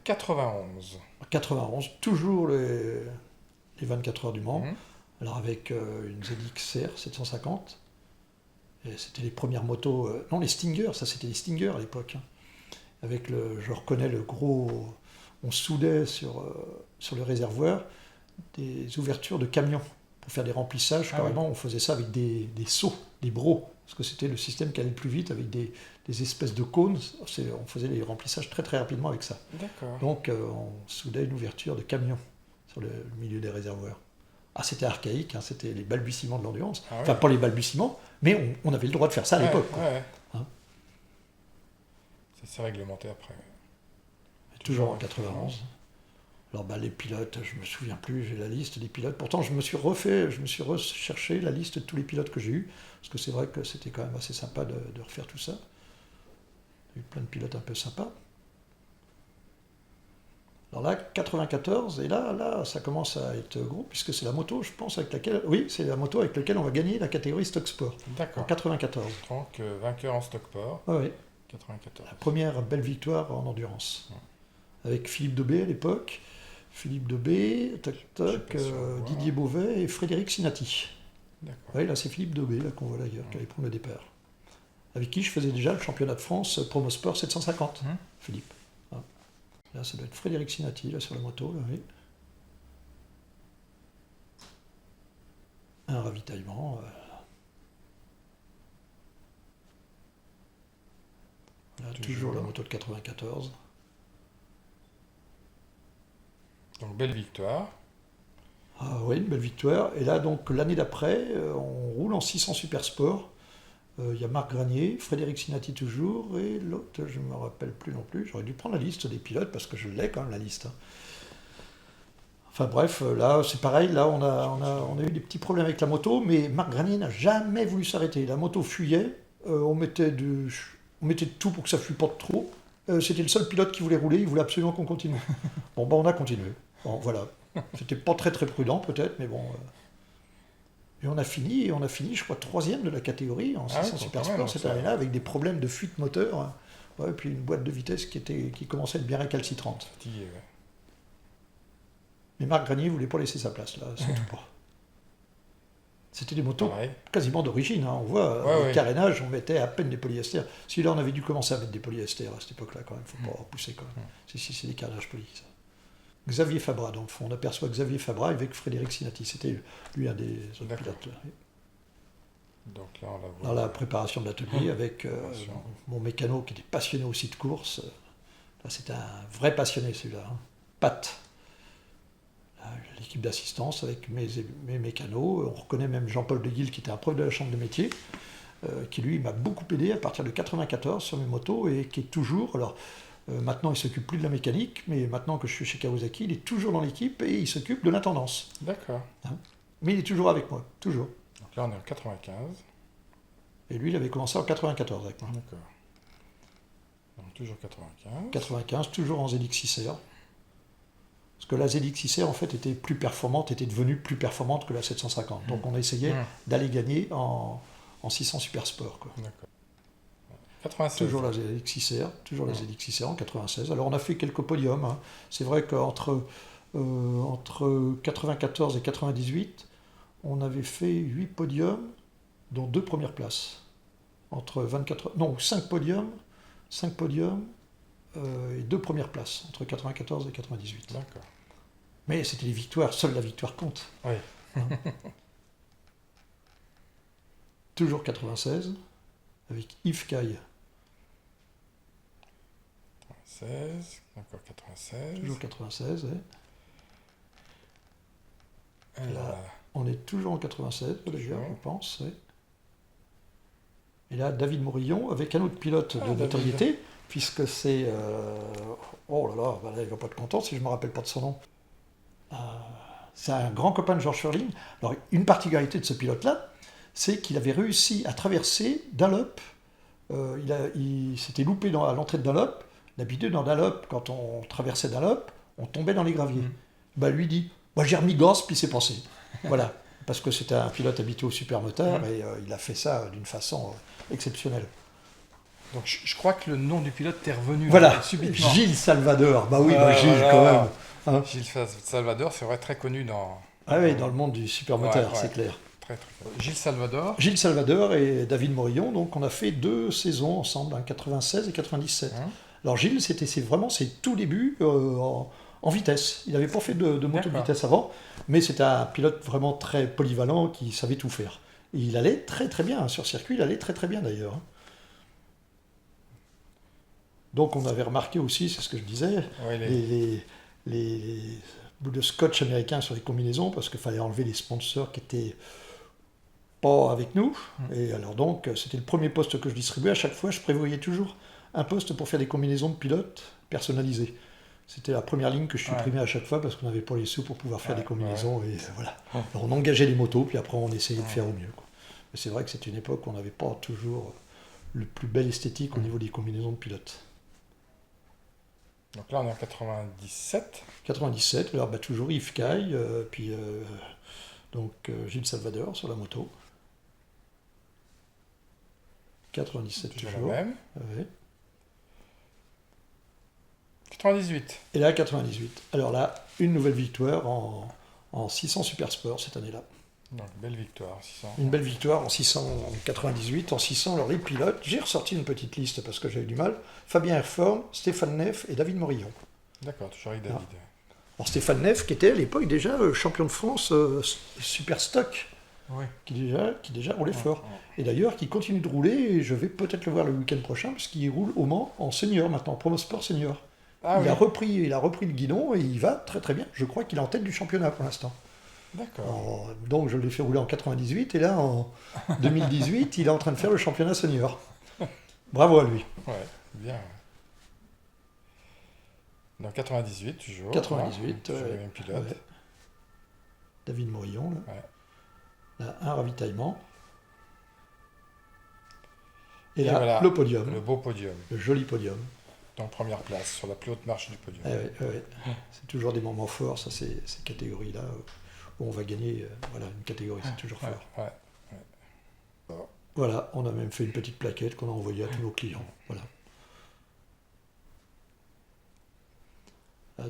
91. 91, toujours les 24 heures du Mans, Mhm. alors avec une ZX-R 750. Et c'était les premières motos, non les Stinger, ça c'était les Stinger à l'époque, hein. Avec je reconnais le gros, on soudait sur le réservoir des ouvertures de camions pour faire des remplissages. Ah oui. Carrément, on faisait ça avec des seaux, des brocs, parce que c'était le système qui allait le plus vite avec des espèces de cônes. On faisait les remplissages très très rapidement avec ça. D'accord. Donc on soudait une ouverture de camion sur le milieu des réservoirs. Ah, c'était archaïque, hein, c'était les balbutiements de l'endurance. Ah ouais. Enfin, pas les balbutiements, mais on avait le droit de faire ça à Ouais, l'époque, quoi. ouais. Hein. C'est réglementé après. Toujours en 91. Alors les pilotes, je me souviens plus, j'ai la liste des pilotes. Pourtant je me suis recherché la liste de tous les pilotes que j'ai eus, parce que c'est vrai que c'était quand même assez sympa de refaire tout ça. Il y a eu plein de pilotes un peu sympas. Alors là, 94, et là, ça commence à être gros, puisque c'est la moto, je pense, c'est la moto avec laquelle on va gagner la catégorie Stock Sport, en D'accord. 94. Donc, vainqueur en Stockport, Ah oui, 94. la première belle victoire en endurance. Avec Philippe Debé à l'époque, Didier Beauvais et Frédéric Sinati. D'accord. Oui, là c'est Philippe Debé là, qu'on voit d'ailleurs, qui allait prendre le départ. Avec qui je faisais déjà le championnat de France Promosport 750, Philippe. Ah. Là ça doit être Frédéric Sinati, là sur la moto, là, oui. Un ravitaillement. Là, toujours la moto de 94. Donc, belle victoire. Ah oui, une belle victoire. Et là, donc, l'année d'après, on roule en 600 Super Sport. Il y a Marc Granier, Frédéric Sinati toujours, et l'autre, je ne me rappelle plus non plus. J'aurais dû prendre la liste des pilotes, parce que je l'ai quand même, la liste. Enfin bref, là, c'est pareil. Là, on a eu des petits problèmes avec la moto, mais Marc Granier n'a jamais voulu s'arrêter. La moto fuyait, on mettait de tout pour que ça ne fuit pas trop. C'était le seul pilote qui voulait rouler, il voulait absolument qu'on continue. Bon, on a continué. Bon, voilà. C'était pas très très prudent peut-être, mais bon. Et on a fini, je crois, 3e de la catégorie en 600 Super Sport cette année-là, avec des problèmes de fuite moteur, hein. Ouais, et puis une boîte de vitesse qui commençait à être bien récalcitrante. Fatigué, ouais. Mais Marc Granier voulait pas laisser sa place, là, surtout pas. C'était des motos Pareil. quasiment d'origine, hein. On voit, Ouais, le ouais. carénage, on mettait à peine des polyesters. Celui-là, on avait dû commencer à mettre des polyesters à cette époque-là, quand même, faut pas repousser quand même. Si, c'est des carénages polis, ça. Xavier Fabra, dans le fond, on aperçoit Xavier Fabra avec Frédéric Sinati. C'était lui un des autres D'accord. pilotes. Donc là, on la voit. Dans la préparation de l'atelier, avec mon mécano qui était passionné aussi de course. Là, c'était un vrai passionné, celui-là, hein. Pat. Là, l'équipe d'assistance avec mes mécanos. On reconnaît même Jean-Paul De Guille, qui était un prof de la chambre de métier, qui lui m'a beaucoup aidé à partir de 94 sur mes motos et qui est toujours. Alors, maintenant, il s'occupe plus de la mécanique, mais maintenant que je suis chez Kawasaki, il est toujours dans l'équipe et il s'occupe de l'intendance. D'accord. Hein. Mais il est toujours avec moi, toujours. Donc là, on est en 95. Et lui, il avait commencé en 94 avec moi. D'accord. Donc toujours 95. 95, toujours en ZX6R. Parce que la ZX6R, en fait, était devenue plus performante que la 750. Donc on a essayé d'aller gagner en 600 Super Sport, quoi. D'accord. 96. Toujours la ZX6R en 96. Alors on a fait quelques podiums, hein. C'est vrai qu'entre 94 et 98, on avait fait 8 podiums, dont 2 premières places. Entre 5 podiums, et 2 premières places, entre 94 et 98. D'accord. Mais c'était les victoires, seule la victoire compte. Oui. Hein. Toujours 96, avec Yves Caille. 96, encore 96. Toujours 96, ouais. Alors, Là, on est toujours en 96, d'ailleurs, je pense. Ouais. Et là, David Morillon, avec un autre pilote de notoriété, puisque c'est... oh là là, il ne va pas être content si je ne me rappelle pas de son nom. C'est un grand copain de Georges Furling. Alors, une particularité de ce pilote-là, c'est qu'il avait réussi à traverser Dunlop. Il s'était loupé à l'entrée de Dunlop. D'habitude, dans Dunlop, quand on traversait Dunlop, on tombait dans les graviers. Lui dit, j'ai remis gosse, puis c'est passé. Voilà. Parce que c'était un pilote habitué au supermoteur, et il a fait ça d'une façon exceptionnelle. Donc je crois que le nom du pilote t'est revenu Voilà, subitement. Gilles Salvador. Bah oui, Ouais, Gilles voilà. quand même. Hein. Gilles Salvador, c'est vrai très connu Ah oui, dans le monde du supermoteur, Ouais, c'est ouais. clair. Très très connu. Gilles Salvador. Gilles Salvador et David Morillon, donc on a fait 2 saisons ensemble, 96 et 97. Hein. Alors Gilles, c'était vraiment ses tout débuts en vitesse. Il n'avait pas fait de moto de D'accord. vitesse avant, mais c'était un pilote vraiment très polyvalent qui savait tout faire. Et il allait très très bien, sur circuit, il allait très très bien d'ailleurs. Hein. Donc on avait remarqué aussi, c'est ce que je disais, Ouais, les bouts de scotch américains sur les combinaisons, parce qu'il fallait enlever les sponsors qui étaient pas avec nous. Et alors donc, c'était le premier poste que je distribuais. À chaque fois, je prévoyais toujours un poste pour faire des combinaisons de pilotes personnalisées. C'était la première ligne que je supprimais à chaque fois parce qu'on n'avait pas les sous pour pouvoir faire des combinaisons. Et voilà. Alors, on engageait les motos, puis après on essayait de faire au mieux. Quoi. Mais c'est vrai que c'était une époque où on n'avait pas toujours le plus belle esthétique au niveau des combinaisons de pilotes. Donc là, on est en 97. 97, alors bah, toujours Yves Caille, puis Gilles Salvador sur la moto. 97 Toujours toujours. la même. Ouais. 98. Et là, 98. Alors là, une nouvelle victoire en 600 Super Sport cette année-là. Donc, belle victoire. 600. Une belle victoire en 600 en 98. En 600, alors les pilotes, j'ai ressorti une petite liste parce que j'avais du mal. Fabien Herforn, Stéphane Neff et David Morillon. D'accord, toujours avec David. Alors Stéphane Neff, qui était à l'époque déjà champion de France Super Stock, Oui. qui déjà roulait fort. Et d'ailleurs, qui continue de rouler, et je vais peut-être le voir le week-end prochain, parce qu'il roule au Mans en senior maintenant, Promo Sport senior. Ah il, oui. a repris le guidon et il va très très bien. Je crois qu'il est en tête du championnat pour l'instant. D'accord. Donc je l'ai fait rouler en 98 et là en 2018 il est en train de faire le championnat senior. Bravo à lui. Ouais, bien. Donc 98 toujours. 98, toujours le même pilote. ouais. David Morillon. Là. Ouais. Là, un ravitaillement. Et Et là, voilà, le podium. Le beau podium. Le joli podium. Donc première place, sur la plus haute marche du podium. C'est toujours des moments forts, ça, ces catégories-là, où on va gagner une catégorie, c'est toujours fort. Ouais. Voilà, on a même fait une petite plaquette qu'on a envoyée à tous nos clients. Voilà.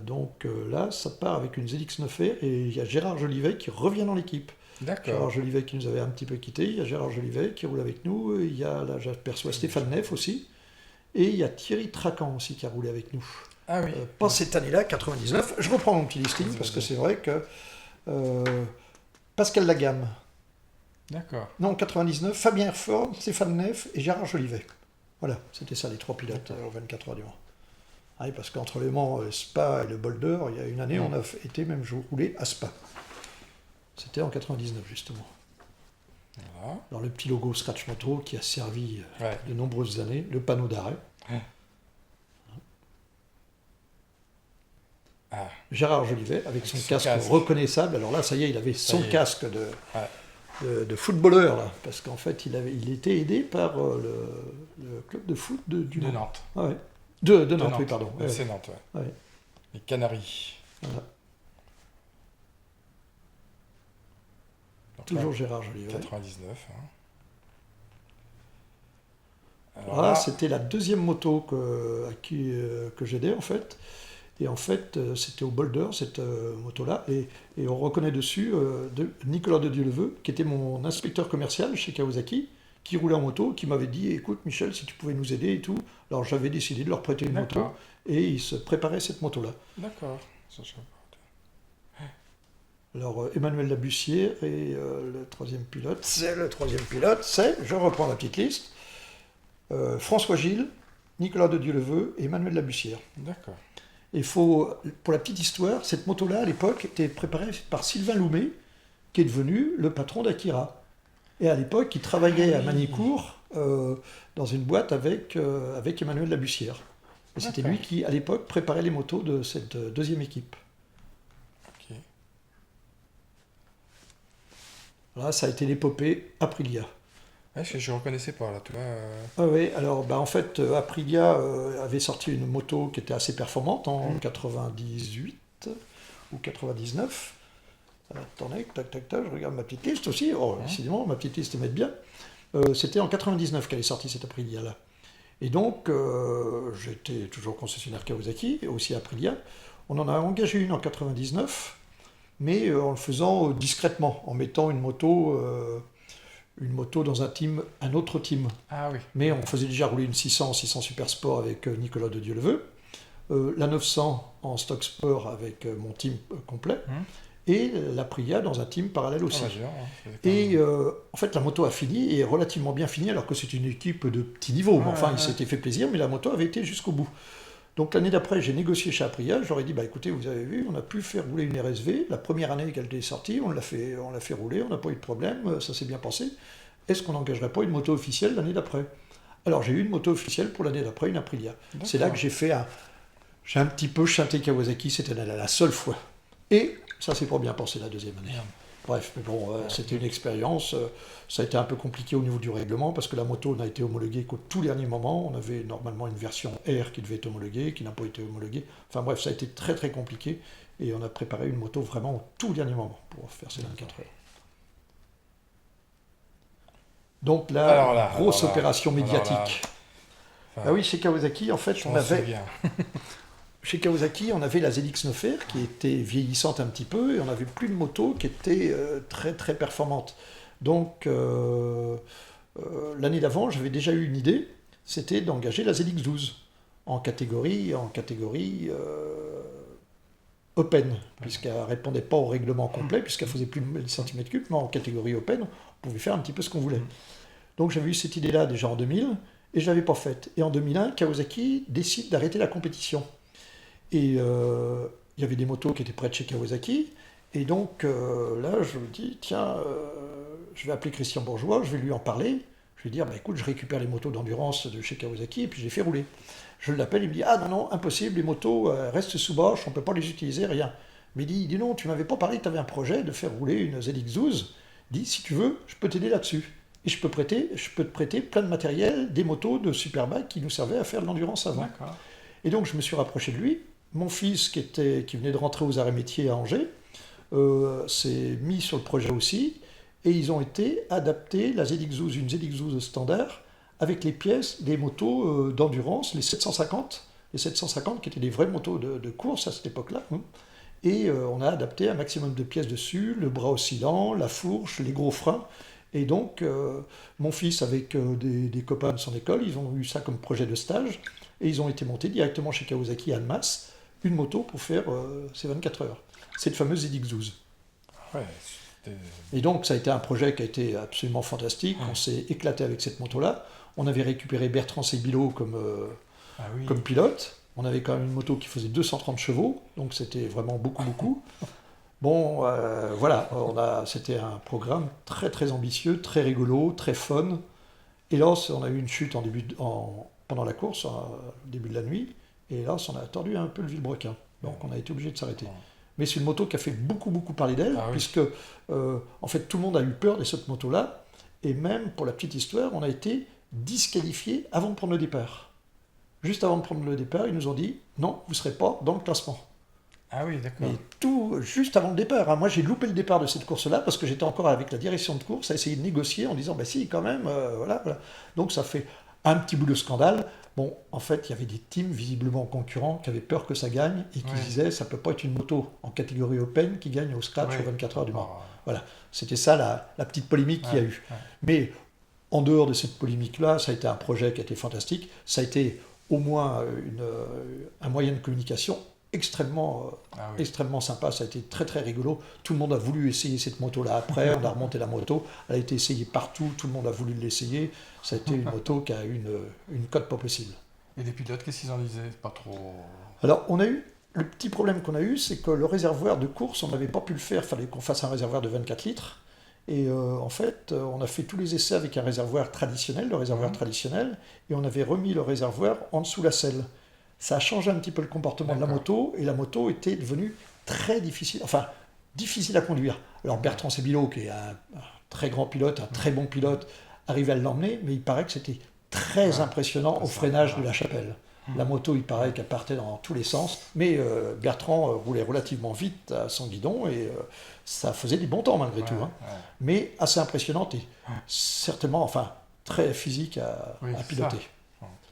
Donc là, ça part avec une ZX9R et il y a Gérard Jolivet qui revient dans l'équipe. Gérard D'accord. Jolivet qui nous avait un petit peu quitté, il y a Gérard Jolivet qui roule avec nous, il y a, là j'aperçois Stéphane Neff aussi, et il y a Thierry Tracan aussi qui a roulé avec nous. Ah oui. Pas cette année-là, 99, je reprends mon petit listing parce que c'est vrai que Pascal Lagamme, D'accord. non 99, Fabien Herforn, Stéphane Neff et Gérard Jolivet. Voilà, c'était ça les 3 pilotes aux 24 heures du Mans. Ah oui, parce qu'entre le Mans, Spa et le Boulder, il y a une année, on a été même roulé à Spa. C'était en 99, justement. Voilà. Alors, le petit logo Scratch Moto qui a servi Ouais. de nombreuses années, le panneau d'arrêt. Ah. Gérard Jolivet, avec son casque casque. reconnaissable. Alors là, ça y est, il avait son y est. casque de footballeur, là, parce qu'en fait, il était aidé par le club de foot du De Mans. Nantes. Ah ouais. De Nantes, oui, pardon. Ouais, C'est Nantes, ouais. ouais. Les Canaries. Voilà. Donc Toujours là, Gérard Jolivet. 99. Hein. Alors Voilà, là, c'était la deuxième moto que j'aidais en fait. Et en fait, c'était au Boulder, cette moto-là. Et on reconnaît dessus Nicolas de Dieuleveux, qui était mon inspecteur commercial chez Kawasaki, qui roulait en moto, qui m'avait dit, écoute Michel, si tu pouvais nous aider et tout. Alors j'avais décidé de leur prêter une moto. D'accord. Et ils se préparaient cette moto-là. D'accord. Ça, je sais pas. Alors Emmanuel Labussière et le troisième pilote, c'est, je reprends la petite liste, François Gilles, Nicolas de Dieuleveux et Emmanuel Labussière. D'accord. Et pour la petite histoire, cette moto-là, à l'époque, était préparée par Sylvain Loumet, qui est devenu le patron d'Akira. Et à l'époque, il travaillait à Magny-Cours, dans une boîte avec Emmanuel Labussière. Et c'était D'accord. lui qui, à l'époque, préparait les motos de cette deuxième équipe. Ok. Là, ça a été l'épopée Aprilia. Ouais, je ne reconnaissais pas, là, tu vois. Ah oui, alors en fait, Aprilia avait sorti une moto qui était assez performante en 98 ou 99. Attendez, tac, je regarde ma petite liste aussi. Oh, décidément, ma petite liste m'aide bien. C'était en 99 qu'elle est sortie cette Aprilia-là. Et donc, j'étais toujours concessionnaire Kawasaki, et aussi Aprilia. On en a engagé une en 99, mais en le faisant discrètement, en mettant une moto dans un autre team. Ah oui. Mais on faisait déjà rouler une 600 Super Sport avec Nicolas de Dieuleveux, la 900 en stock sport avec mon team complet, et l'Aprilia dans un team parallèle aussi. Ah bah, géant, hein. Et en fait, la moto a fini, et relativement bien fini, alors que c'est une équipe de petit niveau. Mais enfin, il s'était fait plaisir, mais la moto avait été jusqu'au bout. Donc l'année d'après, j'ai négocié chez Aprilia. J'aurais dit, bah écoutez, vous avez vu, on a pu faire rouler une RSV. La première année qu'elle était sortie, on l'a fait rouler, on n'a pas eu de problème, ça s'est bien passé. Est-ce qu'on n'engagerait pas une moto officielle l'année d'après? Alors j'ai eu une moto officielle pour l'année d'après, une Aprilia. C'est là que j'ai un petit peu chanté Kawasaki, c'était la seule fois. Et ça s'est pas bien passé la deuxième année. Bref, mais bon, c'était une expérience. Ça a été un peu compliqué au niveau du règlement parce que la moto n'a été homologuée qu'au tout dernier moment. On avait normalement une version R qui devait être homologuée, qui n'a pas été homologuée. Enfin bref, ça a été très très compliqué et on a préparé une moto vraiment au tout dernier moment pour faire ces 24 heures. Donc là, grosse opération médiatique. Ah oui, chez Kawasaki, en fait, chez Kawasaki, on avait la ZX9R qui était vieillissante un petit peu et on n'avait plus de moto qui était très très performante. Donc l'année d'avant, j'avais déjà eu une idée, c'était d'engager la ZX12 en catégorie open, puisqu'elle ne répondait pas au règlement complet, puisqu'elle faisait plus de 1000 cm3, mais en catégorie open, on pouvait faire un petit peu ce qu'on voulait. Donc j'avais eu cette idée-là déjà en 2000 et je ne l'avais pas faite. Et en 2001, Kawasaki décide d'arrêter la compétition. Et il y avait des motos qui étaient prêtes chez Kawasaki. Et donc là, je me dis, tiens, je vais appeler Christian Bourgeois, je vais lui en parler. Je vais dire, bah, écoute, je récupère les motos d'endurance de chez Kawasaki et puis je les fais rouler. Je l'appelle, il me dit, ah non, impossible, les motos restent sous Bosch, on ne peut pas les utiliser, rien. Mais il dit, non, tu m'avais pas parlé que tu avais un projet de faire rouler une ZX12. Il dit, si tu veux, je peux t'aider là-dessus. Et je peux te prêter plein de matériel, des motos de Superbike qui nous servaient à faire de l'endurance avant. D'accord. Et donc je me suis rapproché de lui. Mon fils, qui venait de rentrer aux arrêts métiers à Angers, s'est mis sur le projet aussi. Et ils ont été adaptés, la ZX12, une ZX12 standard, avec les pièces des motos d'endurance, les 750 qui étaient des vraies motos de course à cette époque-là. Et on a adapté un maximum de pièces dessus, le bras oscillant, la fourche, les gros freins. Et donc, mon fils, avec des copains de son école, ils ont eu ça comme projet de stage, et ils ont été montés directement chez Kawasaki à Annemasse, une moto pour faire ces 24 heures. Cette fameuse ZX12. Ouais, et donc, ça a été un projet qui a été absolument fantastique. On s'est éclaté avec cette moto-là. On avait récupéré Bertrand Sébillot comme pilote. On avait quand même une moto qui faisait 230 chevaux, donc c'était vraiment beaucoup. Bon, voilà, c'était un programme très très ambitieux, très rigolo, très fun. Et là, on a eu une chute pendant la course, au début de la nuit, et là, on a tordu un peu le vilebrequin. Donc on a été obligé de s'arrêter. Mais c'est une moto qui a fait beaucoup parler d'elle, puisque en fait tout le monde a eu peur de cette moto-là, et même, pour la petite histoire, on a été disqualifiés avant de prendre le départ. Juste avant de prendre le départ, ils nous ont dit « Non, vous ne serez pas dans le classement ». Ah oui, d'accord. Mais tout juste avant le départ. Hein. Moi, j'ai loupé le départ de cette course-là parce que j'étais encore avec la direction de course à essayer de négocier en disant, bah si, quand même, voilà. Donc, ça fait un petit bout de scandale. Bon, en fait, il y avait des teams visiblement concurrents qui avaient peur que ça gagne et qui disaient, ça peut pas être une moto en catégorie open qui gagne au scratch aux 24 heures du Mans. Voilà, c'était ça la petite polémique qu'il y a eu. Mais en dehors de cette polémique-là, ça a été un projet qui a été fantastique. Ça a été au moins un moyen de communication extrêmement sympa, ça a été très très rigolo. Tout le monde a voulu essayer cette moto-là après, on a remonté la moto, elle a été essayée partout, tout le monde a voulu l'essayer. Ça a été une moto qui a eu une cote pas possible. Et les pilotes, qu'est-ce qu'ils en disaient? Pas trop... Alors, le petit problème qu'on a eu, c'est que le réservoir de course, on n'avait pas pu le faire, il fallait qu'on fasse un réservoir de 24 litres. Et en fait, on a fait tous les essais avec un réservoir traditionnel, le réservoir traditionnel, et on avait remis le réservoir en dessous la selle. Ça a changé un petit peu le comportement de la moto, et la moto était devenue très difficile à conduire. Alors Bertrand Sébillot, qui est un très grand pilote, un très bon pilote, arrivait à l'emmener, mais il paraît que c'était très impressionnant au freinage de la Chapelle. La moto, il paraît qu'elle partait dans tous les sens, mais Bertrand roulait relativement vite à son guidon, et ça faisait du bon temps malgré tout. Hein. Mais assez impressionnante, et certainement, très physique à piloter.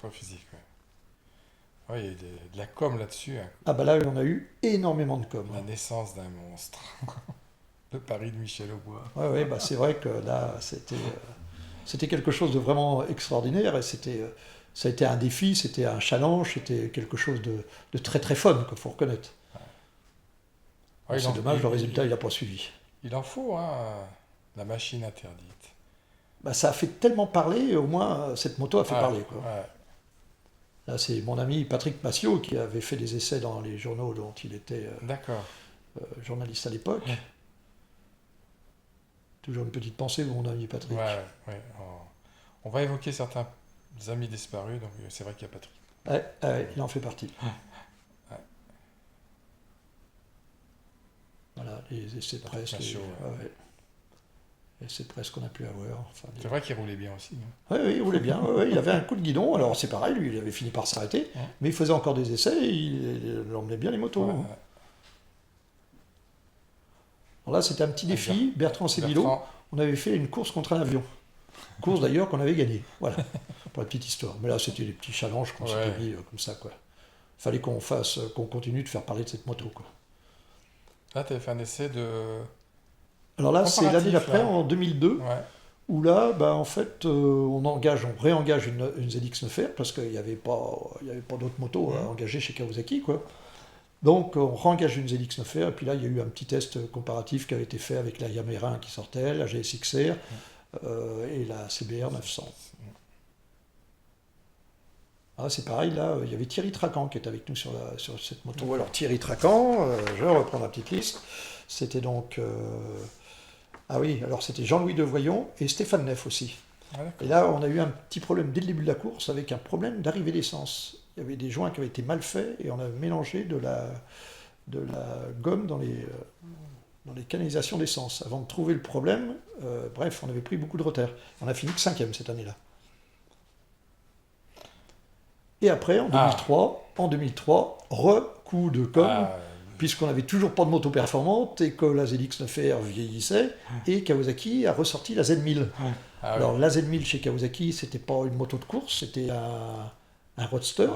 Pas physique, ouais. Ouais, il y a de la com là-dessus, hein. Ah bah là, on a eu énormément de com. La naissance d'un monstre. Le pari de Michel Aubois. Ouais, ouais, bah c'est vrai que là, c'était quelque chose de vraiment extraordinaire et ça a été un défi, c'était un challenge, c'était quelque chose de très très fun, qu'il faut reconnaître. Ouais, C'est dommage, le résultat, il n'a pas suivi. Il en faut, hein, la machine interdite. Bah, ça a fait tellement parler, au moins cette moto a fait parler, quoi. Ouais. Là, c'est mon ami Patrick Massiot qui avait fait des essais dans les journaux dont il était D'accord. journaliste à l'époque. Ouais. Toujours une petite pensée pour mon ami Patrick. Ouais. On va évoquer certains amis disparus, donc c'est vrai qu'il y a Patrick. Ouais, il en fait partie. Ouais. Voilà, les essais de presse. Massiot, ouais. Les essais de presse qu'on a pu avoir. Enfin, C'est vrai qu'il roulait bien aussi, hein. Oui, il roulait bien. Ouais, il avait un coup de guidon. Alors c'est pareil, lui, il avait fini par s'arrêter. Ouais. Mais il faisait encore des essais et il emmenait bien les motos. Ouais, hein. ouais. Alors là, c'était un petit défi. Bertrand Sébillot, Bertrand, on avait fait une course contre un avion. Course d'ailleurs qu'on avait gagnée. Voilà, pour la petite histoire. Mais là, c'était des petits challenges qu'on s'était mis comme ça, quoi. Fallait qu'on continue de faire parler de cette moto, quoi. là, tu avais fait un essai de... Alors là, c'est comparatif, l'année d'après, là. en 2002, Ouais. où là, bah, en fait, on réengage une ZX9R parce qu'il n'y avait pas d'autres motos à engager chez Kawasaki, quoi. Donc, on réengage une ZX9R, et puis là, il y a eu un petit test comparatif qui avait été fait avec la Yamaha qui sortait, la GSXR et la CBR 900. Ah, c'est pareil, là, il y avait Thierry Tracan qui était avec nous sur cette moto. Alors, Thierry Tracan, je reprends ma petite liste, c'était donc... Ah oui, alors c'était Jean-Louis Devoyon et Stéphane Neff aussi. Ah, d'accord. Et là, on a eu un petit problème dès le début de la course avec un problème d'arrivée d'essence. Il y avait des joints qui avaient été mal faits et on a mélangé de la gomme dans les canalisations d'essence. Avant de trouver le problème, bref, on avait pris beaucoup de retard. On a fini que 5e cette année-là. Et après, en 2003, coup de com', puisqu'on n'avait toujours pas de moto performante et que la ZX9R vieillissait, et Kawasaki a ressorti la Z1000. Alors la Z1000 chez Kawasaki, c'était pas une moto de course, c'était un roadster.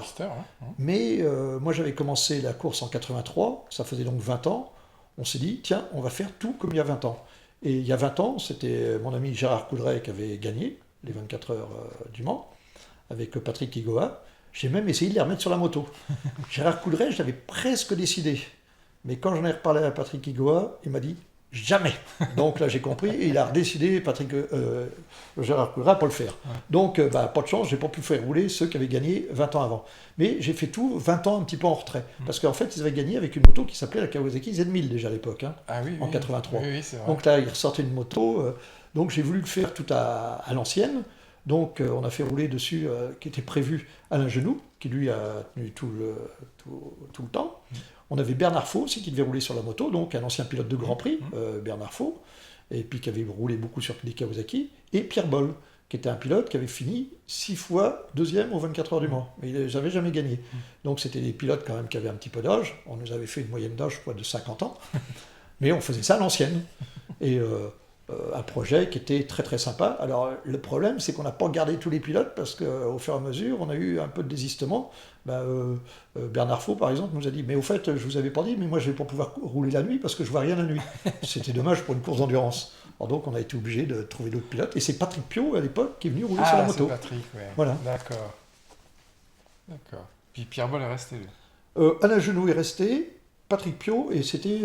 Mais moi j'avais commencé la course en 83, ça faisait donc 20 ans. On s'est dit, tiens, on va faire tout comme il y a 20 ans. Et il y a 20 ans, c'était mon ami Gérard Coudray qui avait gagné les 24 heures du Mans, avec Patrick Igoa. J'ai même essayé de les remettre sur la moto. Gérard Coudray, je l'avais presque décidé. Mais quand j'en ai reparlé à Patrick Igoa, il m'a dit jamais. Donc là, j'ai compris et il a redécidé, Gérard Coudray, pour le faire. Donc, pas de chance, j'ai pas pu faire rouler ceux qui avaient gagné 20 ans avant. Mais j'ai fait tout 20 ans un petit peu en retrait. Parce qu'en fait, ils avaient gagné avec une moto qui s'appelait la Kawasaki Z1000 déjà à l'époque, en 83. Oui, c'est vrai. Donc là, ils ressortaient une moto. Donc j'ai voulu le faire tout à l'ancienne. Donc on a fait rouler dessus, qui était prévu Alain Genoux, qui lui a tenu tout le temps. On avait Bernard Faux aussi qui devait rouler sur la moto, donc un ancien pilote de Grand Prix, Bernard Faux, et puis qui avait roulé beaucoup sur des Kawasaki, et Pierre Boll, qui était un pilote qui avait fini 6 fois deuxième aux 24 heures du Mans, mais il n'avait jamais gagné. Donc c'était des pilotes quand même qui avaient un petit peu d'âge, on nous avait fait une moyenne d'âge, je crois, de 50 ans, mais on faisait ça à l'ancienne. Et un projet qui était très très sympa. Alors le problème, c'est qu'on n'a pas gardé tous les pilotes parce qu'au fur et à mesure, on a eu un peu de désistement. Bernard Faux, par exemple, nous a dit « Mais au fait, je vous avais pas dit, mais moi je vais pas pouvoir rouler la nuit parce que je vois rien la nuit. » C'était dommage pour une course d'endurance. Alors donc on a été obligé de trouver d'autres pilotes. Et c'est Patrick Piot, à l'époque, qui est venu rouler sur la moto. C'est Patrick, ouais. Voilà. D'accord. Puis Pierre Boll est resté, lui. Alain Genoux est resté, Patrick Piot, et c'était...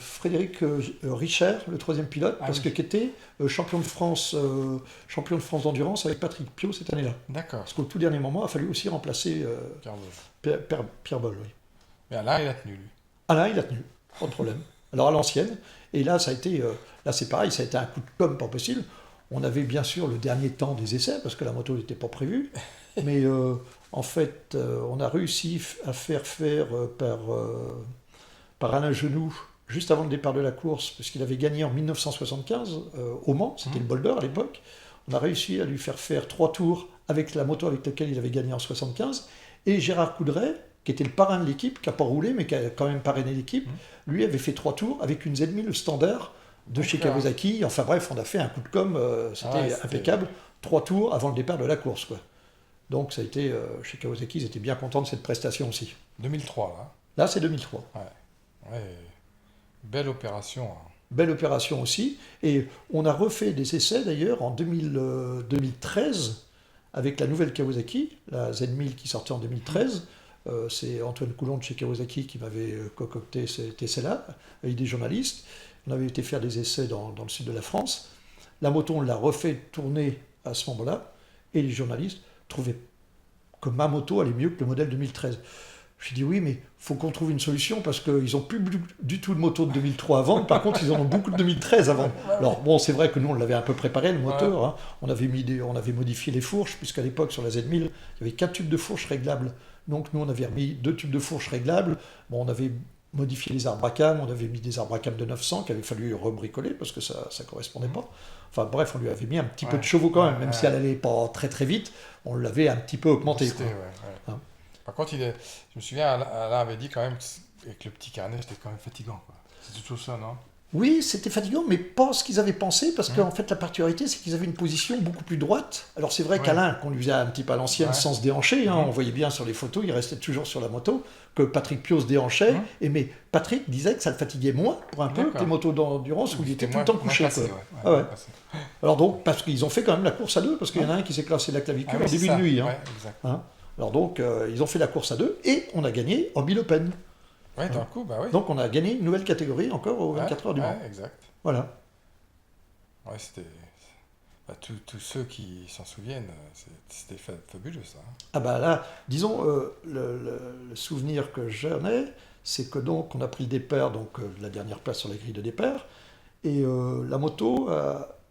Frédéric Richer, le troisième pilote, qui était champion de France d'endurance avec Patrick Piot cette année-là. D'accord. Parce qu'au tout dernier moment, il a fallu aussi remplacer Pierre Boll. Oui. Mais Alain, il a tenu, lui. Alain, il a tenu, pas de problème. Alors à l'ancienne, et là, ça a été, là c'est pareil, ça a été un coup de com' pas possible. On avait bien sûr le dernier temps des essais, parce que la moto n'était pas prévue, mais en fait, on a réussi à faire par Alain Genoux, juste avant le départ de la course, parce qu'il avait gagné en 1975 au Mans, c'était le Boulder à l'époque. On a réussi à lui faire 3 tours avec la moto avec laquelle il avait gagné en 75. Et Gérard Coudray, qui était le parrain de l'équipe, qui n'a pas roulé, mais qui a quand même parrainé l'équipe, lui avait fait 3 tours avec une Z1000 standard de chez Kawasaki. Enfin bref, on a fait un coup de com', c'était impeccable. 3 tours avant le départ de la course, quoi. Donc ça a été, chez Kawasaki, ils étaient bien contents de cette prestation aussi. 2003, là. Là, c'est 2003. Ouais. Belle opération. Hein. Belle opération aussi. Et on a refait des essais d'ailleurs en 2013 avec la nouvelle Kawasaki, la Z1000 qui sortait en 2013. C'est Antoine Coulon de chez Kawasaki qui m'avait concocté cet essai-là, avec des journalistes. On avait été faire des essais dans le sud de la France. La moto, on l'a refait tourner à ce moment-là, et les journalistes trouvaient que ma moto allait mieux que le modèle 2013. Je dis oui, mais il faut qu'on trouve une solution parce qu'ils n'ont plus du tout de moto de 2003 à vendre. Par contre, ils en ont beaucoup de 2013 à vendre. Alors bon, c'est vrai que nous, on l'avait un peu préparé, le moteur. Hein. On avait modifié les fourches, puisqu'à l'époque, sur la Z1000, il y avait 4 tubes de fourche réglables. Donc nous, on avait remis 2 tubes de fourche réglables. Bon, on avait modifié les arbres à cam, on avait mis des arbres à cam de 900 qu'il avait fallu rebricoler parce que ça ne correspondait pas. Enfin bref, on lui avait mis un petit peu de chevaux quand même si elle allait pas très très vite, on l'avait un petit peu augmenté. Hein. Par contre, je me souviens, Alain avait dit quand même que le petit carnet, c'était quand même fatigant. C'était toujours ça, non? Oui, c'était fatigant, mais pas ce qu'ils avaient pensé, parce qu'en fait, la particularité, c'est qu'ils avaient une position beaucoup plus droite. Alors, c'est vrai qu'Alain, qu'on lui faisait un petit peu à l'ancienne, sans se déhancher, on voyait bien sur les photos, il restait toujours sur la moto, que Patrick Piot se déhanchait, mais Patrick disait que ça le fatiguait moins, pour un peu, que les motos d'endurance où il était tout le temps couché. Alors donc, parce qu'ils ont fait quand même la course à deux, parce qu'il y en a un qui s'est cassé la clavicule en début de nuit. Alors donc, ils ont fait la course à deux, et on a gagné en Bilopen. Ouais, d'un coup, bah oui. Donc on a gagné une nouvelle catégorie encore aux 24 heures du Mans. Exact. Voilà. Ouais, c'était... tous ceux qui s'en souviennent, c'était fabuleux ça. Ah bah là, disons, le souvenir que j'en ai, c'est que donc on a pris le départ, donc la dernière place sur la grille de départ, et la moto,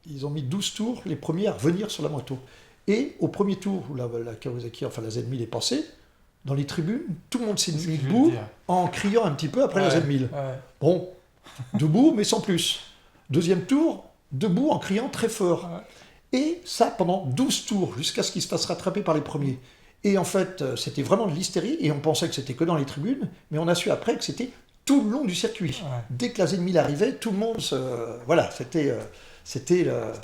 ils ont mis 12 tours, les premiers à revenir sur la moto. Et au premier tour où la Kawasaki, enfin la Z1000 est passée, dans les tribunes, tout le monde s'est mis debout en criant un petit peu après la Z1000. Bon, debout, mais sans plus. Deuxième tour, debout en criant très fort. Et ça pendant 12 tours, jusqu'à ce qu'ils se fassent rattraper par les premiers. Et en fait, c'était vraiment de l'hystérie, et on pensait que c'était que dans les tribunes, mais on a su après que c'était tout le long du circuit. Dès que la Z1000 arrivait, tout le monde se... Voilà, c'était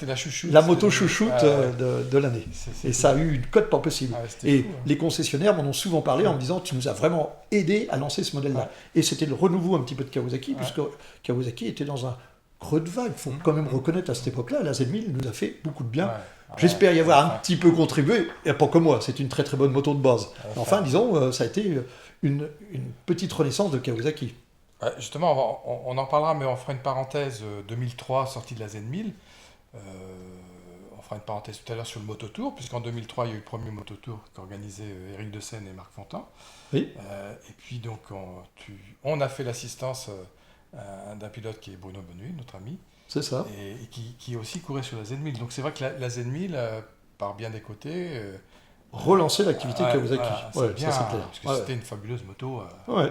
la chouchoute. La moto chouchoute de l'année. Et ça a eu une cote pas possible. Et les concessionnaires m'en ont souvent parlé en me disant tu nous as vraiment aidé à lancer ce modèle-là. Et c'était le renouveau un petit peu de Kawasaki, puisque Kawasaki était dans un creux de vague. Il faut quand même reconnaître à cette époque-là, la Z1000 nous a fait beaucoup de bien. J'espère y avoir un petit peu contribué, et pas comme moi, c'est une très très bonne moto de base. Enfin, disons, ça a été une petite renaissance de Kawasaki. Justement, on en parlera, mais on fera une parenthèse 2003, sortie de la Z1000. On fera une parenthèse tout à l'heure sur le mototour, puisqu'en 2003, il y a eu le premier mototour qu'organisait Éric De Seine et Marc Fontan. Oui. Et puis, donc, on a fait l'assistance d'un pilote qui est Bruno Bonnuy, notre ami. C'est ça. Et qui aussi courait sur la Z1000. Donc, c'est vrai que la Z1000, par bien des côtés... relancer l'activité Kawasaki. Bien, ça c'est clair. Parce que c'était une fabuleuse moto.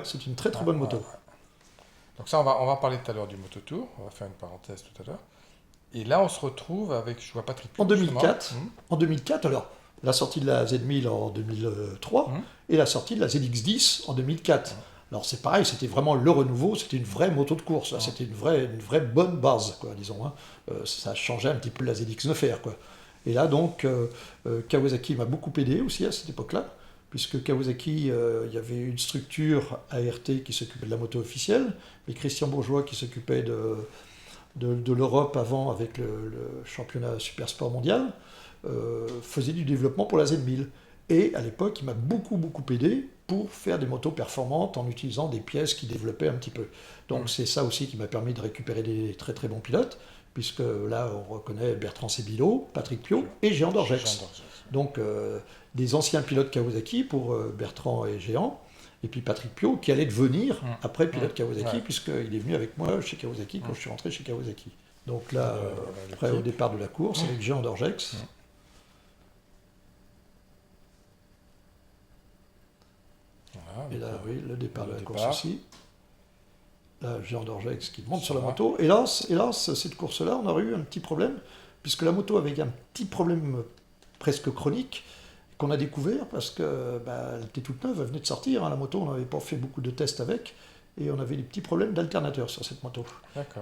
C'est une très très bonne moto. Donc ça, on va parler tout à l'heure du mototour. On va faire une parenthèse tout à l'heure. Et là, on se retrouve avec, je vois Patrick Piot, en 2004, alors, la sortie de la Z1000 en 2003 et la sortie de la ZX10 en 2004. Alors c'est pareil, c'était vraiment le renouveau, c'était une vraie moto de course. Là, c'était une vraie bonne base, quoi, disons. Ça changeait un petit peu de la ZX9R, quoi. Et là, donc, Kawasaki m'a beaucoup aidé aussi à cette époque-là, puisque Kawasaki, il y avait une structure ART qui s'occupait de la moto officielle, et Christian Bourgeois qui s'occupait de l'Europe avant avec le championnat Super Sport mondial, faisait du développement pour la Z1000. Et à l'époque, il m'a beaucoup aidé pour faire des motos performantes en utilisant des pièces qui développaient un petit peu. Donc c'est ça aussi qui m'a permis de récupérer des très très bons pilotes, puisque là on reconnaît Bertrand Sébillot, Patrick Piot et Jean Dorgex. Donc des anciens pilotes Kawasaki pour Bertrand et Géant, et puis Patrick Piot qui allait devenir après pilote Kawasaki, puisqu'il est venu avec moi chez Kawasaki quand je suis rentré chez Kawasaki. Donc là, après au départ de la course, avec Jean Dorgex. Et là, oui, le départ de la course aussi. Là, Jean Dorgex qui monte sur la moto. Hélas, cette course-là, on aurait eu un petit problème, puisque la moto avait un petit problème presque chronique, qu'on a découvert parce que elle était toute neuve, elle venait de sortir, la moto, on n'avait pas fait beaucoup de tests avec, et on avait des petits problèmes d'alternateur sur cette moto.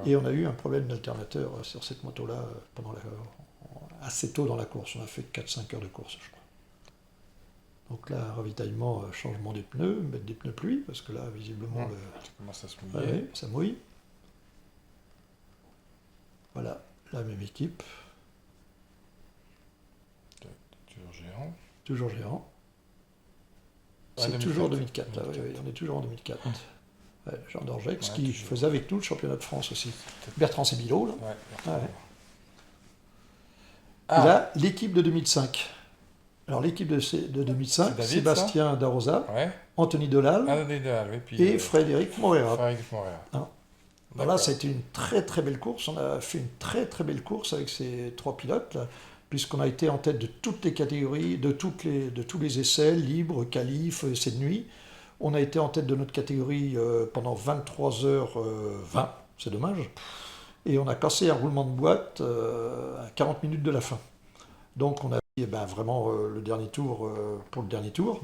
Et on a eu un problème d'alternateur sur cette moto-là assez tôt dans la course, on a fait 4-5 heures de course, je crois. Donc là, ravitaillement, changement des pneus, mettre des pneus pluie, parce que là, visiblement, Ça commence à se ouais, mouiller. ouais, ça mouille. Voilà, la même équipe, Toujours géant. toujours géant. Ouais, C'est 2004. toujours 2004, là, 2004. oui, on est toujours en 2004. Ouais, Jean Dorgex, Ouais, qui toujours. faisait avec nous le championnat de France aussi. Bertrand Sébillot, là. Ouais. Ouais. Ah, Et là, l'équipe de 2005. Alors l'équipe de 2005, C'est David, Sébastien Darosa, ouais. Anthony Delal Ah, oui. Puis, et Frédéric Moreira. Frédéric Moreira. Hein. Alors là, D'accord. ça a été une très très belle course. On a fait une très très belle course avec ces 3 pilotes, là, puisqu'on a été en tête de toutes les catégories, de tous les essais, libres, qualifs, essais de nuit. On a été en tête de notre catégorie pendant 23h20, c'est dommage. Et on a cassé un roulement de boîte à 40 minutes de la fin. Donc on a fait vraiment le dernier tour pour le dernier tour,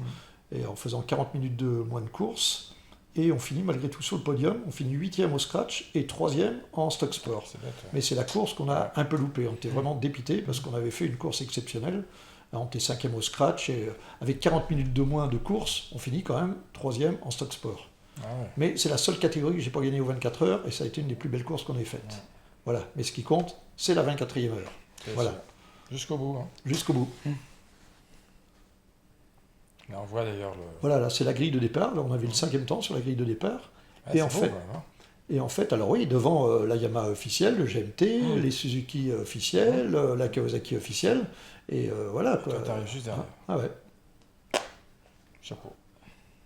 et en faisant 40 minutes de moins de course. Et on finit malgré tout sur le podium. On finit 8e au scratch et 3e en stock sport. C'est bête, ouais. Mais c'est la course qu'on a un peu loupée. On était vraiment dépité parce qu'on avait fait une course exceptionnelle. On était 5e au scratch et avec 40 minutes de moins de course, on finit quand même 3e en stock sport. Ah ouais. Mais c'est la seule catégorie que j'ai pas gagnée aux 24 heures et ça a été une des plus belles courses qu'on ait faites. Ouais. Voilà. Mais ce qui compte, c'est la 24e heure. C'est Voilà. sûr. Jusqu'au bout. Hein. Jusqu'au bout. Là, on voit d'ailleurs le. Voilà, là c'est la grille de départ. Là, on avait le 5e temps sur la grille de départ. Ah, Et c'est en beau, fait- quand même, hein. Et en fait, alors oui, devant la Yamaha officielle, le GMT, les Suzuki officiels, la Kawasaki officielle, et voilà quoi. Toi, t'arrives juste derrière. Ah ouais. Chapeau.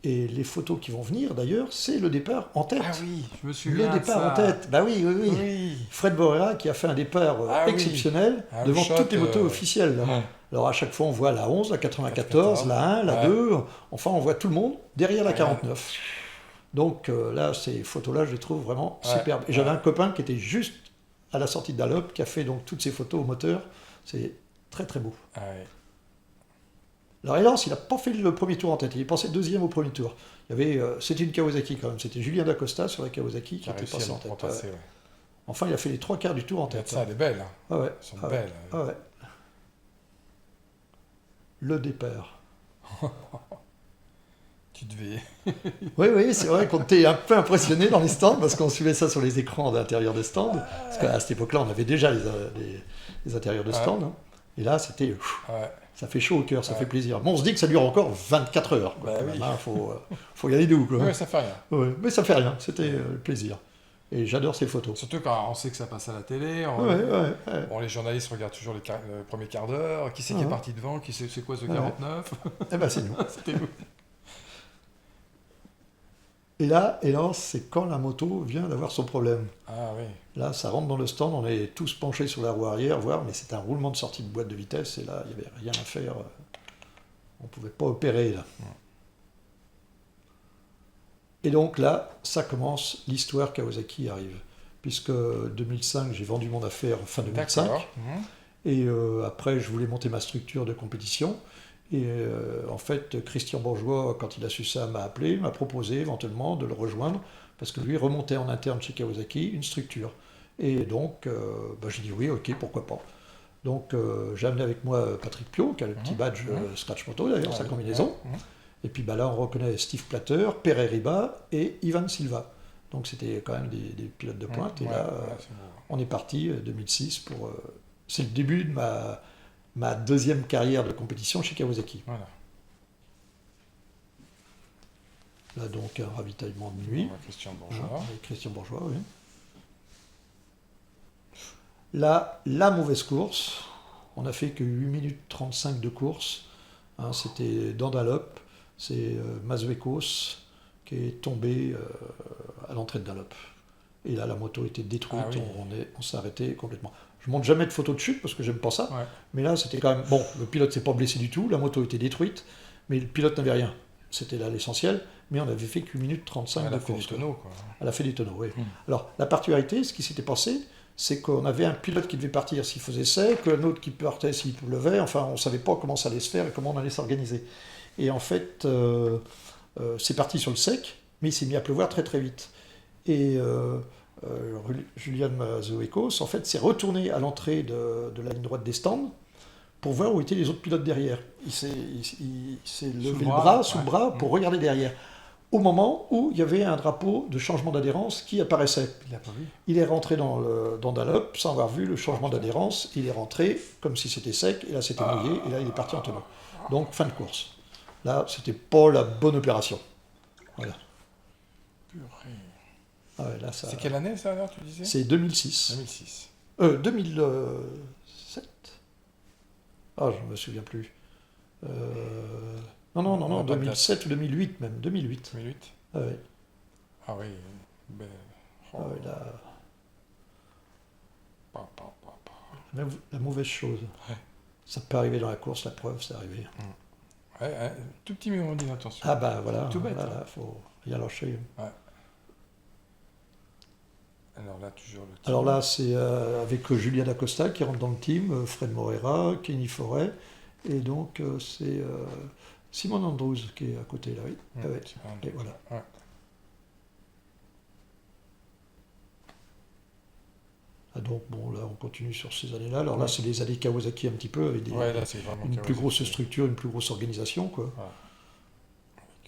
Et les photos qui vont venir d'ailleurs, c'est le départ en tête. Ah oui, je me Le souviens. départ en tête. Bah oui, oui, oui. Oui. Fred Borera qui a fait un départ Ah oui. exceptionnel Un devant shot, toutes les motos officielles. Là. Ouais. Alors à chaque fois, on voit la 11, la 94, la 1, la Ouais. 2. Enfin, on voit tout le monde derrière la Ouais. 49. Donc là, ces photos-là, je les trouve vraiment Ouais. superbes. Et j'avais Ouais. un copain qui était juste à la sortie de Dallop, qui a fait donc toutes ces photos au moteur. C'est très très beau. Ah ouais. Alors Elance, il n'a pas fait le premier tour en tête, il est passé deuxième au premier tour. Il y avait, c'était une Kawasaki quand même, c'était Julien Dacosta sur la Kawasaki qui Qui a était réussi à passé en le tête. repasser, Ouais. ouais. Enfin, il a fait les 3 quarts du tour en Regarde tête. ça, elle est belle. Hein. Ah ouais. Elles sont Ah ouais. belles. Ah ouais. Le départ. Tu devais. Oui, oui, c'est vrai qu'on était un peu impressionné dans les stands parce qu'on suivait ça sur les écrans d'intérieur de stand. Parce qu'à cette époque-là, on avait déjà les intérieurs de stand. Hein. Et là, c'était. Ouais. Ça fait chaud au cœur, ça Ouais. fait plaisir. Bon, on se dit que ça dure encore 24 heures. Quoi, Bah quand oui. même, hein, faut y aller doux. Quoi. Ouais, ça fait rien. Ouais, mais ça fait rien, c'était le plaisir. Et j'adore ces photos. Surtout quand on sait que ça passe à la télé. Ouais, ouais, ouais. Bon, les journalistes regardent toujours le premier quart d'heure. Qui c'est qui est Ouais. parti devant? Qui c'est quoi ce Ouais. 49? Eh ben, c'est nous. C'était nous. Et là, hélas, c'est quand la moto vient d'avoir son problème. Ah oui. Là, ça rentre dans le stand, on est tous penchés sur la roue arrière, voir, mais c'est un roulement de sortie de boîte de vitesse, et là, il n'y avait rien à faire. On ne pouvait pas opérer, là. Et donc là, ça commence, l'histoire Kawasaki arrive. Puisque 2005, j'ai vendu mon affaire fin 2005. D'accord. Et après, je voulais monter ma structure de compétition. Et en fait, Christian Bourgeois, quand il a su ça, m'a appelé, m'a proposé éventuellement de le rejoindre, parce que lui remontait en interne chez Kawasaki une structure. Et donc, j'ai dit oui, ok, pourquoi pas. Donc, j'ai amené avec moi Patrick Piot, qui a le petit badge Scratch Moto d'ailleurs, sa combinaison. Et puis là, on reconnaît Steve Platter, Pere Riba et Ivan Silva. Donc, c'était quand même des pilotes de pointe. Et là, c'est beau. on est parti 2006 pour. C'est le début de ma deuxième carrière de compétition chez Kawasaki. Voilà. Là, donc, un ravitaillement de nuit. On voit Christian Bourgeois. Avec Christian Bourgeois, oui. Là, la mauvaise course. On n'a fait que 8 minutes 35 de course. Hein, c'était dans Dallop. C'est Mazouekos qui est tombé à l'entrée de Dallop. Et là, la moto était détruite. Ah oui. On s'est arrêté complètement. Je monte jamais de photos de chute parce que j'aime pas ça. Ouais. Mais là, c'était quand même. Bon, le pilote s'est pas blessé du tout. La moto était détruite. Mais le pilote n'avait rien. C'était là l'essentiel. Mais on avait fait que 8 minutes 35 Elle de a fait course. des tonneaux, quoi. Elle a fait des tonneaux, oui. Alors, la particularité, ce qui s'était passé, c'est qu'on avait un pilote qui devait partir s'il faisait sec, un autre qui partait s'il pleuvait. Enfin, on ne savait pas comment ça allait se faire et comment on allait s'organiser. Et en fait, c'est parti sur le sec, mais il s'est mis à pleuvoir très très vite. Et Julian Mazouekos, en fait, s'est retourné à l'entrée de la ligne droite des stands pour voir où étaient les autres pilotes derrière. Il s'est levé sous le bras pour regarder derrière. Au moment où il y avait un drapeau de changement d'adhérence qui apparaissait. Il l'a pas vu. Il est rentré dans Dunlop sans avoir vu le changement d'adhérence. Il est rentré comme si c'était sec, et là c'était mouillé, et là il est parti en tenant. Donc fin de course. Là, c'était pas la bonne opération. Voilà. Purée. Ah ouais, là, ça... C'est quelle année ça alors, tu disais? C'est 2006. 2006. 2007. Ah, je ne me souviens plus. Non, 2007 ou 2008 même. 2008. 2008. Ah ouais. Ah oui. Ben... Ah ouais, là... Pa. La mauvaise chose. Ouais. Ça peut arriver dans la course, la preuve, c'est arrivé. Ouais, un tout petit moment d'inattention. Ah bah voilà, Tout bête. Voilà, faut rien lâcher. Ouais. Alors là, toujours le team. Alors là, c'est avec Julien Dacosta qui rentre dans le team, Fred Morera, Kenny Forêt, et donc c'est Simon Andrews qui est à côté là, oui. Ah ouais. Et voilà. Ouais. Ah donc bon, là on continue sur ces années-là. Alors là, c'est les années Kawasaki un petit peu, avec Là, c'est vraiment une plus grosse structure, une plus grosse organisation, quoi. Ouais.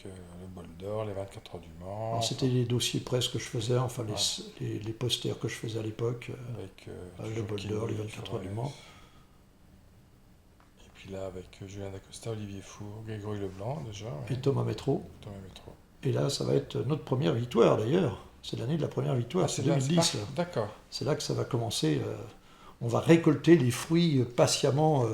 Avec le bol d'or, les 24 heures du Mans. Alors c'était les dossiers presse que je faisais, enfin les posters que je faisais à l'époque, avec le bol d'or, les 24 heures du Mans. Et puis là, avec Julien Dacosta, Olivier Four, Grégory Leblanc déjà. Et Thomas Métro. Métro. Et là, ça va être notre première victoire d'ailleurs. C'est l'année de la première victoire, c'est 2010. D'accord. C'est là que ça va commencer. On va récolter les fruits patiemment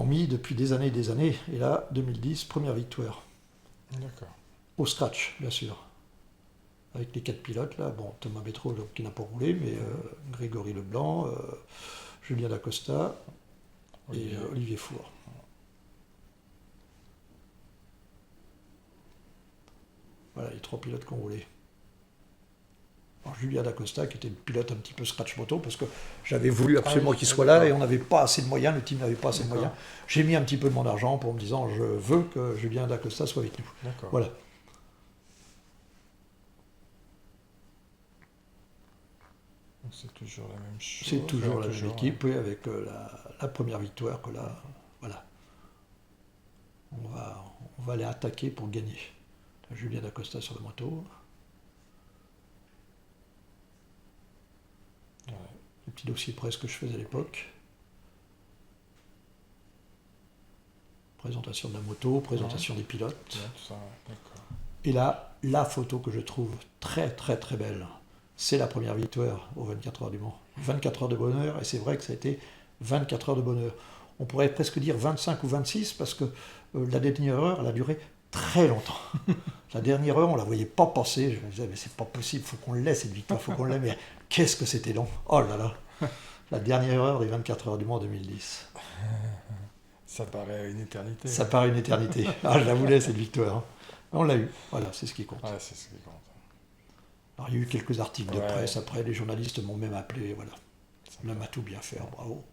mis depuis des années et des années. Et là, 2010, première victoire. D'accord. Au scratch, bien sûr. Avec les 4 pilotes, là. Bon, Thomas Métro qui n'a pas roulé, mais Grégory Leblanc, Julien Dacosta et Olivier Four. Voilà, les 3 pilotes qui ont roulé. Alors, Julien Dacosta, qui était le pilote un petit peu scratch moto, parce que j'avais voulu absolument qu'il soit là, et on n'avait pas assez de moyens, le team n'avait pas assez de moyens. J'ai mis un petit peu de mon argent pour me disant, je veux que Julien Dacosta soit avec nous. D'accord. Voilà. Donc c'est toujours la même chose. C'est toujours la même équipe, oui, avec la première victoire que là, voilà. On va aller attaquer pour gagner. Julien Dacosta sur la moto. Ouais. Le petit dossier presse que je faisais à l'époque. Présentation de la moto, présentation des pilotes. Ouais, tout ça, d'accord. Et là, la photo que je trouve très très très belle, c'est la première victoire aux 24 heures du Mans. 24 heures de bonheur, et c'est vrai que ça a été 24 heures de bonheur. On pourrait presque dire 25 ou 26, parce que la dernière heure, elle a duré très longtemps. La dernière heure, on ne la voyait pas passer. Je me disais, mais c'est pas possible, il faut qu'on l'ait cette victoire, il faut qu'on l'ait. Mais qu'est-ce que c'était long. Oh là là. La dernière heure des 24 heures du Mans 2010. Ça paraît une éternité. Ça paraît une éternité. Ah, je la voulais cette victoire. Hein. On l'a eu. Voilà, c'est ce qui compte. Ouais, c'est ce qui compte. Alors, il y a eu quelques articles de presse. Après, les journalistes m'ont même appelé. Voilà. L'homme a tout bien fait. Bravo.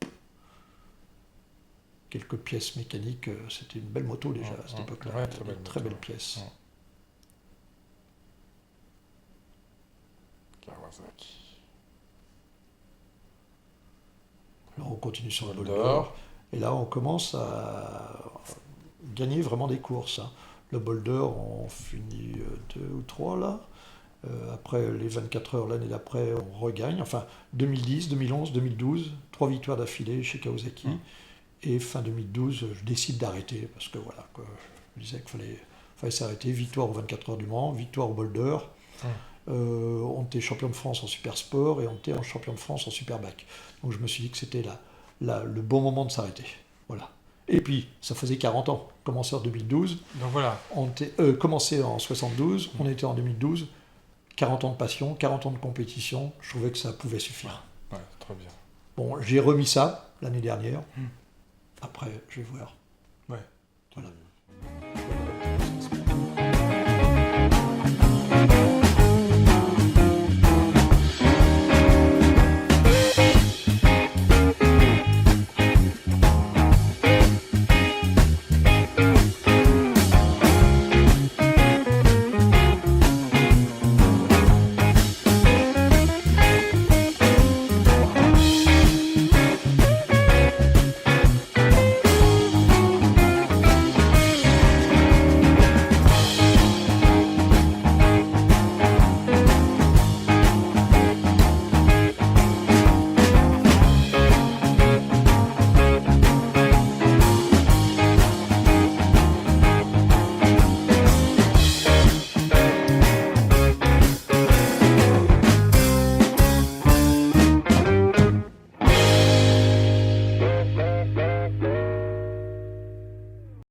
Quelques pièces mécaniques. C'était une belle moto déjà à cette époque-là. Ouais, très belle pièce. Kawasaki. Alors, on continue sur le bol d'or. d'or. Et là, on commence à gagner vraiment des courses. Hein. Le bol d'or, on finit 2 ou 3 là. Après les 24 heures, l'année d'après, on regagne. Enfin, 2010, 2011, 2012, 3 victoires d'affilée chez Kawasaki. Et fin 2012, je décide d'arrêter parce que voilà, quoi, je disais qu'il fallait s'arrêter. Victoire aux 24 heures du Mans, victoire au bol d'or. On était champion de France en super sport et on était en champion de France en superbike. Donc je me suis dit que c'était le bon moment de s'arrêter. Voilà. Et puis, ça faisait 40 ans. Commencé en 2012. Donc voilà. On était, commencé en 72, on était en 2012. 40 ans de passion, 40 ans de compétition. Je trouvais que ça pouvait suffire. Ouais, très bien. Bon, j'ai remis ça l'année dernière. Après, je vais voir. Ouais. Voilà.